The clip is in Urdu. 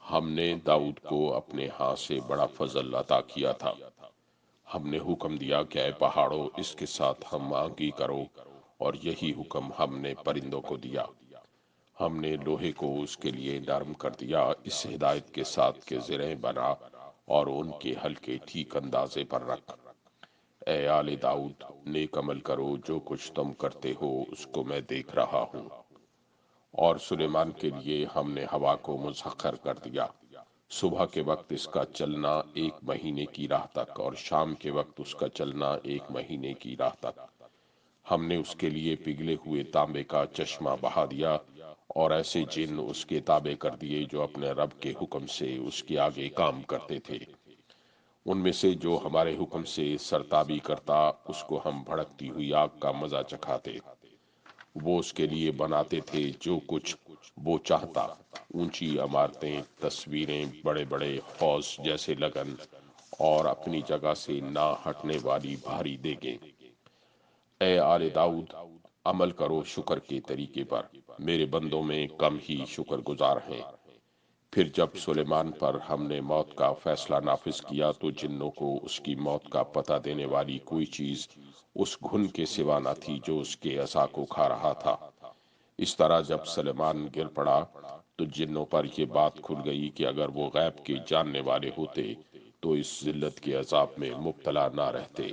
ہم نے داؤد کو اپنے ہاں سے بڑا فضل عطا کیا تھا۔ ہم نے حکم دیا کہ اے پہاڑوں اس کے ساتھ ہم آہنگی کرو، اور یہی حکم ہم نے پرندوں کو دیا۔ ہم نے لوہے کو اس کے لیے نرم کر دیا، اس ہدایت کے ساتھ کہ زرہیں بنا اور ان کے حلقے ٹھیک اندازے پر رکھ۔ اے آل داؤد، نیک عمل کرو، جو کچھ تم کرتے ہو اس کو میں دیکھ رہا ہوں۔ اور سلیمان کے لیے ہم نے ہوا کو مسخر کر دیا، صبح کے وقت اس کا چلنا 1 مہینے کی راہ تک، اور شام کے وقت اس کا چلنا 1 مہینے کی راہ تک۔ ہم نے اس کے لیے پگھلے ہوئے تانبے کا چشمہ بہا دیا، اور ایسے جن اس کے تابع کر دیے جو اپنے رب کے حکم سے اس کے آگے کام کرتے تھے۔ ان میں سے جو ہمارے حکم سے سرتابی کرتا، اس کو ہم بھڑکتی ہوئی آگ کا مزہ چکھاتے۔ وہ اس کے لیے بناتے تھے جو کچھ وہ چاہتا، اونچی عمارتیں، تصویریں، بڑے بڑے حوض جیسے لگن، اور اپنی جگہ سے نہ ہٹنے والی بھاری دیگیں۔ اے آل داؤد، عمل کرو شکر کے طریقے پر، میرے بندوں میں کم ہی شکر گزار ہیں۔ پھر جب سلیمان پر ہم نے موت کا فیصلہ نافذ کیا تو جنوں کو اس کی موت کا پتہ دینے والی کوئی چیز اس گھن کے سوا نہ تھی جو اس کے عصا کو کھا رہا تھا۔ اس طرح جب سلیمان گر پڑا تو جنوں پر یہ بات کھل گئی کہ اگر وہ غیب کے جاننے والے ہوتے تو اس ذلت کے عذاب میں مبتلا نہ رہتے۔